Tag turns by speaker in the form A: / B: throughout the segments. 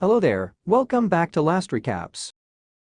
A: Hello there, welcome back to Last Recaps.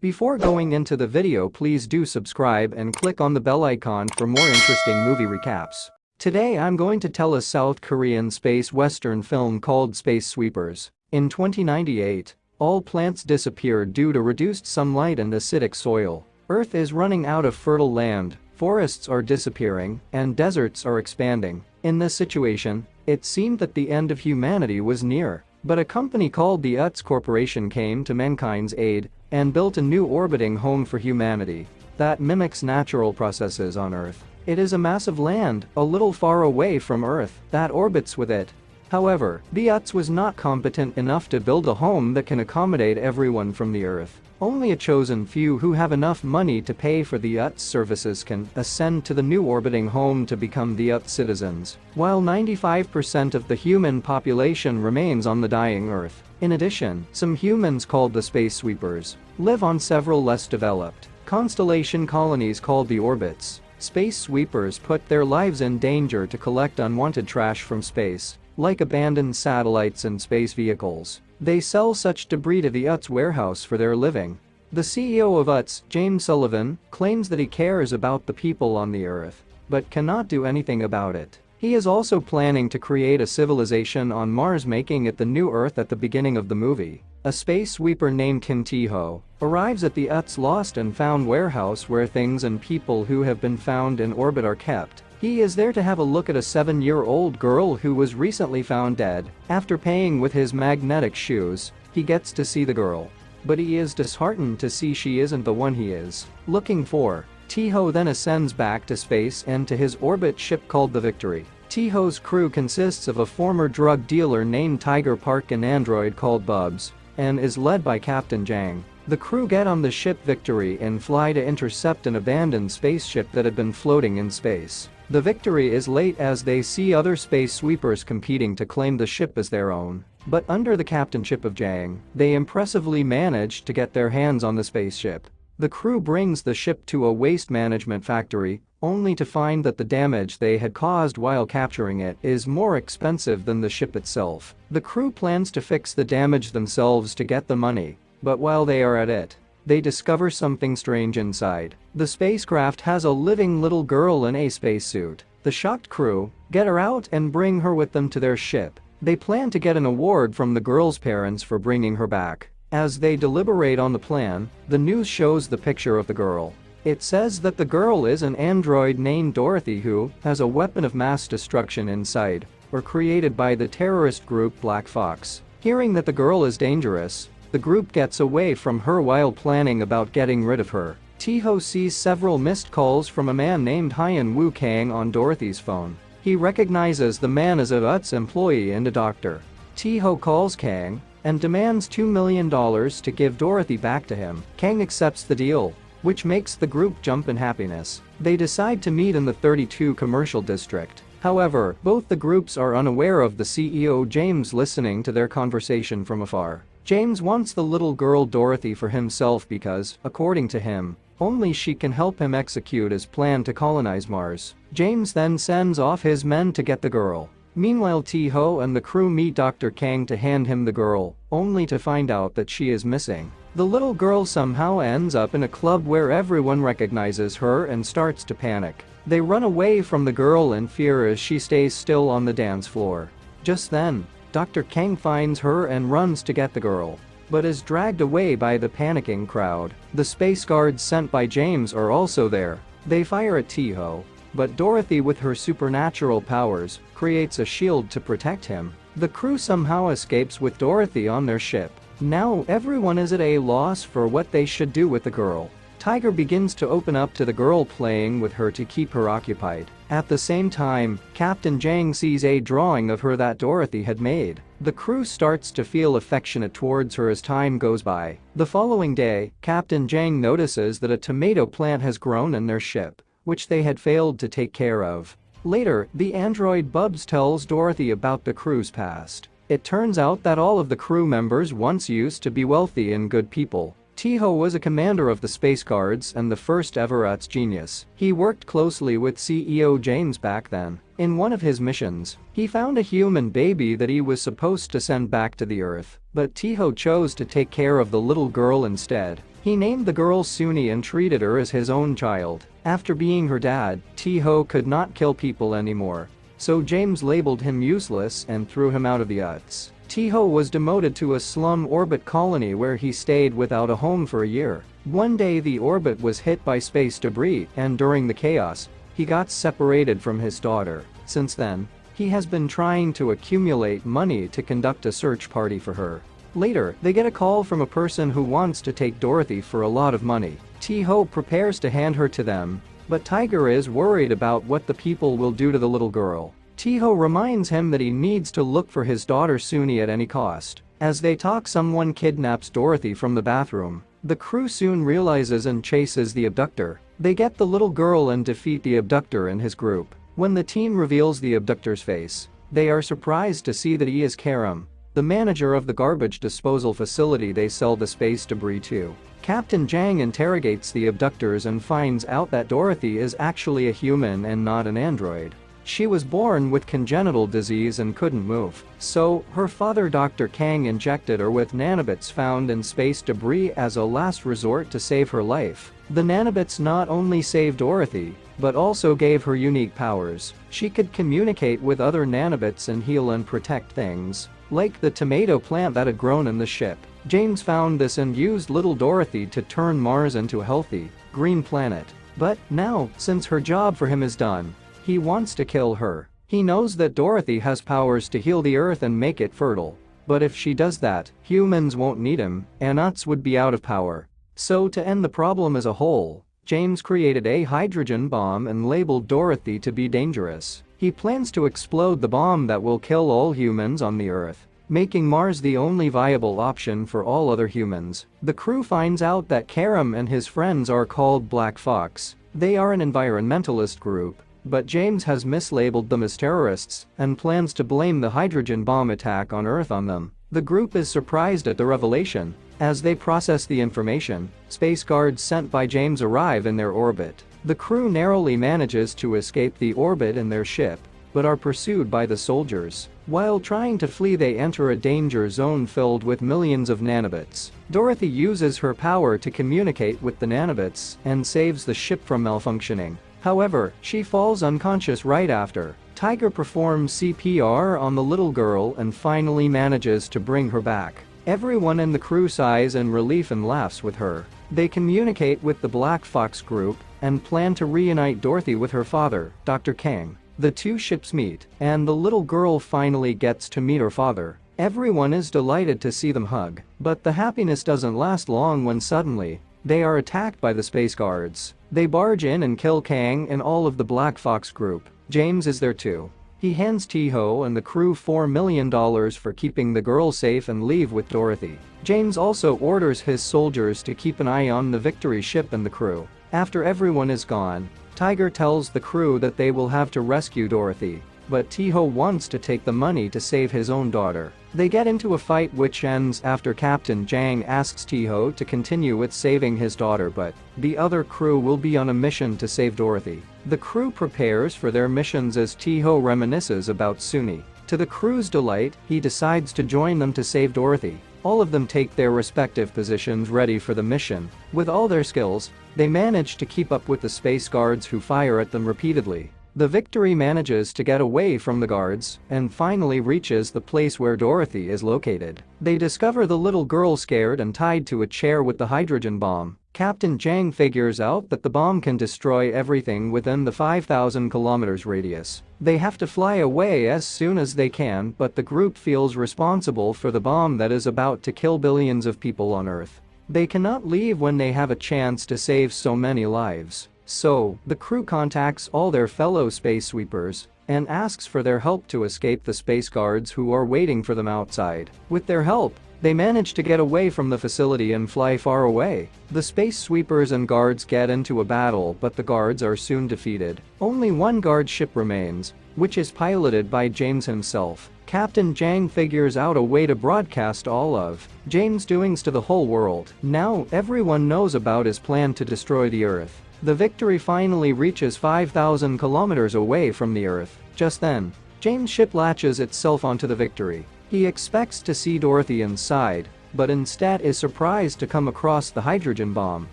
A: Before going into the video, please do subscribe and click on the bell icon for more interesting movie recaps. Today I'm going to tell a South Korean space western film called Space Sweepers. In 2098, all plants disappeared due to reduced sunlight and acidic soil. Earth is running out of fertile land, forests are disappearing, and deserts are expanding. In this situation, it seemed that the end of humanity was near. But a company called the UTS Corporation came to mankind's aid and built a new orbiting home for humanity that mimics natural processes on Earth. It is a massive land, a little far away from Earth, that orbits with it. However, the UTS was not competent enough to build a home that can accommodate everyone from the Earth. Only a chosen few who have enough money to pay for the UTS services can ascend to the new orbiting home to become the UTS citizens, while 95% of the human population remains on the dying Earth. In addition, some humans called the Space Sweepers live on several less developed constellation colonies called the orbits. Space Sweepers put their lives in danger to collect unwanted trash from space, like abandoned satellites and space vehicles. They sell such debris to the UTS warehouse for their living. The CEO of UTS, James Sullivan, claims that he cares about the people on the Earth, but cannot do anything about it. He is also planning to create a civilization on Mars, making it the new Earth at the beginning of the movie. A space sweeper named Kim Tae-ho arrives at the UTS lost and found warehouse where things and people who have been found in orbit are kept. He is there to have a look at a 7-year-old girl who was recently found dead. After paying with his magnetic shoes, he gets to see the girl. But he is disheartened to see she isn't the one he is looking for. Tae-ho then ascends back to space and to his orbit ship called the Victory. Tae-ho's crew consists of a former drug dealer named Tiger Park, an android called Bubs, and is led by Captain Jang. The crew get on the ship Victory and fly to intercept an abandoned spaceship that had been floating in space. The Victory is late as they see other space sweepers competing to claim the ship as their own. But under the captainship of Jang, they impressively manage to get their hands on the spaceship. The crew brings the ship to a waste management factory, only to find that the damage they had caused while capturing it is more expensive than the ship itself. The crew plans to fix the damage themselves to get the money, but while they are at it, they discover something strange inside. The spacecraft has a living little girl in a spacesuit. The shocked crew get her out and bring her with them to their ship. They plan to get an award from the girl's parents for bringing her back. As they deliberate on the plan, the news shows the picture of the girl. It says that the girl is an android named Dorothy who has a weapon of mass destruction inside, or created by the terrorist group Black Fox. Hearing that the girl is dangerous, the group gets away from her while planning about getting rid of her. Tae-ho sees several missed calls from a man named Hyun Woo Kang on Dorothy's phone. He recognizes the man as a UTS employee and a doctor. Tae-ho calls Kang and demands $2 million to give Dorothy back to him. Kang accepts the deal, which makes the group jump in happiness. They decide to meet in the 32 commercial district. However, both the groups are unaware of the CEO James listening to their conversation from afar. James wants the little girl Dorothy for himself because, according to him, only she can help him execute his plan to colonize Mars. James then sends off his men to get the girl. Meanwhile, Tae-ho and the crew meet Dr. Kang to hand him the girl, only to find out that she is missing. The little girl somehow ends up in a club where everyone recognizes her and starts to panic. They run away from the girl in fear as she stays still on the dance floor. Just then, Dr. Kang finds her and runs to get the girl, but is dragged away by the panicking crowd. The space guards sent by James are also there. They fire at Tae-ho, but Dorothy, with her supernatural powers, creates a shield to protect him. The crew somehow escapes with Dorothy on their ship. Now everyone is at a loss for what they should do with the girl. Tiger begins to open up to the girl, playing with her to keep her occupied. At the same time, Captain Jang sees a drawing of her that Dorothy had made. The crew starts to feel affectionate towards her as time goes by. The following day, Captain Jang notices that a tomato plant has grown in their ship, which they had failed to take care of. Later, the android Bubs tells Dorothy about the crew's past. It turns out that all of the crew members once used to be wealthy and good people. Tiho was a commander of the Space Guards and the first ever UTS genius. He worked closely with CEO James back then. In one of his missions, he found a human baby that he was supposed to send back to the Earth, but Tiho chose to take care of the little girl instead. He named the girl Suni and treated her as his own child. After being her dad, Tiho could not kill people anymore, so James labeled him useless and threw him out of the UTS. Tiho was demoted to a slum orbit colony where he stayed without a home for a year. One day the orbit was hit by space debris, and during the chaos, he got separated from his daughter. Since then, he has been trying to accumulate money to conduct a search party for her. Later, they get a call from a person who wants to take Dorothy for a lot of money. Tiho prepares to hand her to them, but Tiger is worried about what the people will do to the little girl. Tiho reminds him that he needs to look for his daughter Suni at any cost. As they talk, someone kidnaps Dorothy from the bathroom. The crew soon realizes and chases the abductor. They get the little girl and defeat the abductor and his group. When the team reveals the abductor's face, they are surprised to see that he is Karam, the manager of the garbage disposal facility they sell the space debris to. Captain Jang interrogates the abductors and finds out that Dorothy is actually a human and not an android. She was born with congenital disease and couldn't move, so her father Dr. Kang injected her with nanobits found in space debris as a last resort to save her life. The nanobits not only saved Dorothy, but also gave her unique powers. She could communicate with other nanobits and heal and protect things, like the tomato plant that had grown in the ship. James found this and used little Dorothy to turn Mars into a healthy, green planet. But now, since her job for him is done, he wants to kill her. He knows that Dorothy has powers to heal the Earth and make it fertile. But if she does that, humans won't need him, and UTS would be out of power. So to end the problem as a whole, James created a hydrogen bomb and labeled Dorothy to be dangerous. He plans to explode the bomb that will kill all humans on the Earth, making Mars the only viable option for all other humans. The crew finds out that Karam and his friends are called Black Fox. They are an environmentalist group, but James has mislabeled them as terrorists and plans to blame the hydrogen bomb attack on Earth on them. The group is surprised at the revelation. As they process the information, space guards sent by James arrive in their orbit. The crew narrowly manages to escape the orbit in their ship, but are pursued by the soldiers. While trying to flee, they enter a danger zone filled with millions of nanobits. Dorothy uses her power to communicate with the nanobits and saves the ship from malfunctioning. However, she falls unconscious right after. Tiger performs CPR on the little girl and finally manages to bring her back. Everyone in the crew sighs in relief and laughs with her. They communicate with the Black Fox group and plan to reunite Dorothy with her father, Dr. Kang. The two ships meet, and the little girl finally gets to meet her father. Everyone is delighted to see them hug, but the happiness doesn't last long when suddenly, they are attacked by the space guards. They barge in and kill Kang and all of the Black Fox group. James is there too. He hands Tiho and the crew $4 million for keeping the girl safe and leave with Dorothy. James also orders his soldiers to keep an eye on the Victory ship and the crew. After everyone is gone, Tiger tells the crew that they will have to rescue Dorothy, but Tiho wants to take the money to save his own daughter. They get into a fight which ends after Captain Jang asks Tiho to continue with saving his daughter, but the other crew will be on a mission to save Dorothy. The crew prepares for their missions as Tiho reminisces about Suni. To the crew's delight, he decides to join them to save Dorothy. All of them take their respective positions ready for the mission. With all their skills, they manage to keep up with the space guards who fire at them repeatedly. The Victory manages to get away from the guards and finally reaches the place where Dorothy is located. They discover the little girl scared and tied to a chair with the hydrogen bomb. Captain Jang figures out that the bomb can destroy everything within the 5,000 kilometers radius. They have to fly away as soon as they can, but the group feels responsible for the bomb that is about to kill billions of people on Earth. They cannot leave when they have a chance to save so many lives. So, the crew contacts all their fellow space sweepers and asks for their help to escape the space guards who are waiting for them outside. With their help, they manage to get away from the facility and fly far away. The space sweepers and guards get into a battle, but the guards are soon defeated. Only one guard ship remains, which is piloted by James himself. Captain Jang figures out a way to broadcast all of James' doings to the whole world. Now everyone knows about his plan to destroy the Earth. The Victory finally reaches 5,000 kilometers away from the Earth. Just then, James' ship latches itself onto the Victory. He expects to see Dorothy inside, but instead is surprised to come across the hydrogen bomb.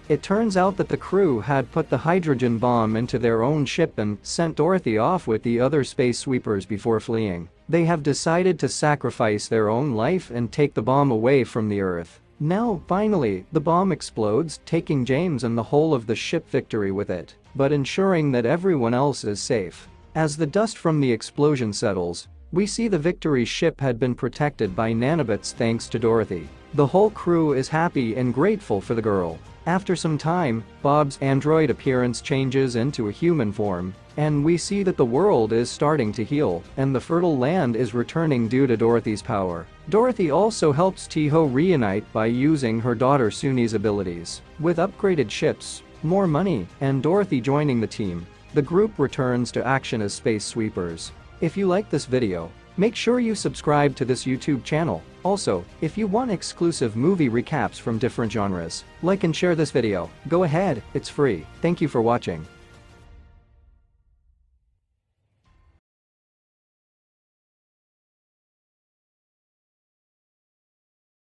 A: It turns out that the crew had put the hydrogen bomb into their own ship and sent Dorothy off with the other space sweepers before fleeing. They have decided to sacrifice their own life and take the bomb away from the Earth. Now, finally, the bomb explodes, taking James and the whole of the ship Victory with it, but ensuring that everyone else is safe. As the dust from the explosion settles, we see the Victory ship had been protected by nanobots thanks to Dorothy. The whole crew is happy and grateful for the girl. After some time, Bob's android appearance changes into a human form, and we see that the world is starting to heal, and the fertile land is returning due to Dorothy's power. Dorothy also helps Tiho reunite by using her daughter Suni's abilities. With upgraded ships, more money, and Dorothy joining the team, the group returns to action as space sweepers. If you like this video, make sure you subscribe to this YouTube channel. Also, if you want exclusive movie recaps from different genres, like and share this video. Go ahead, it's free. Thank you for watching.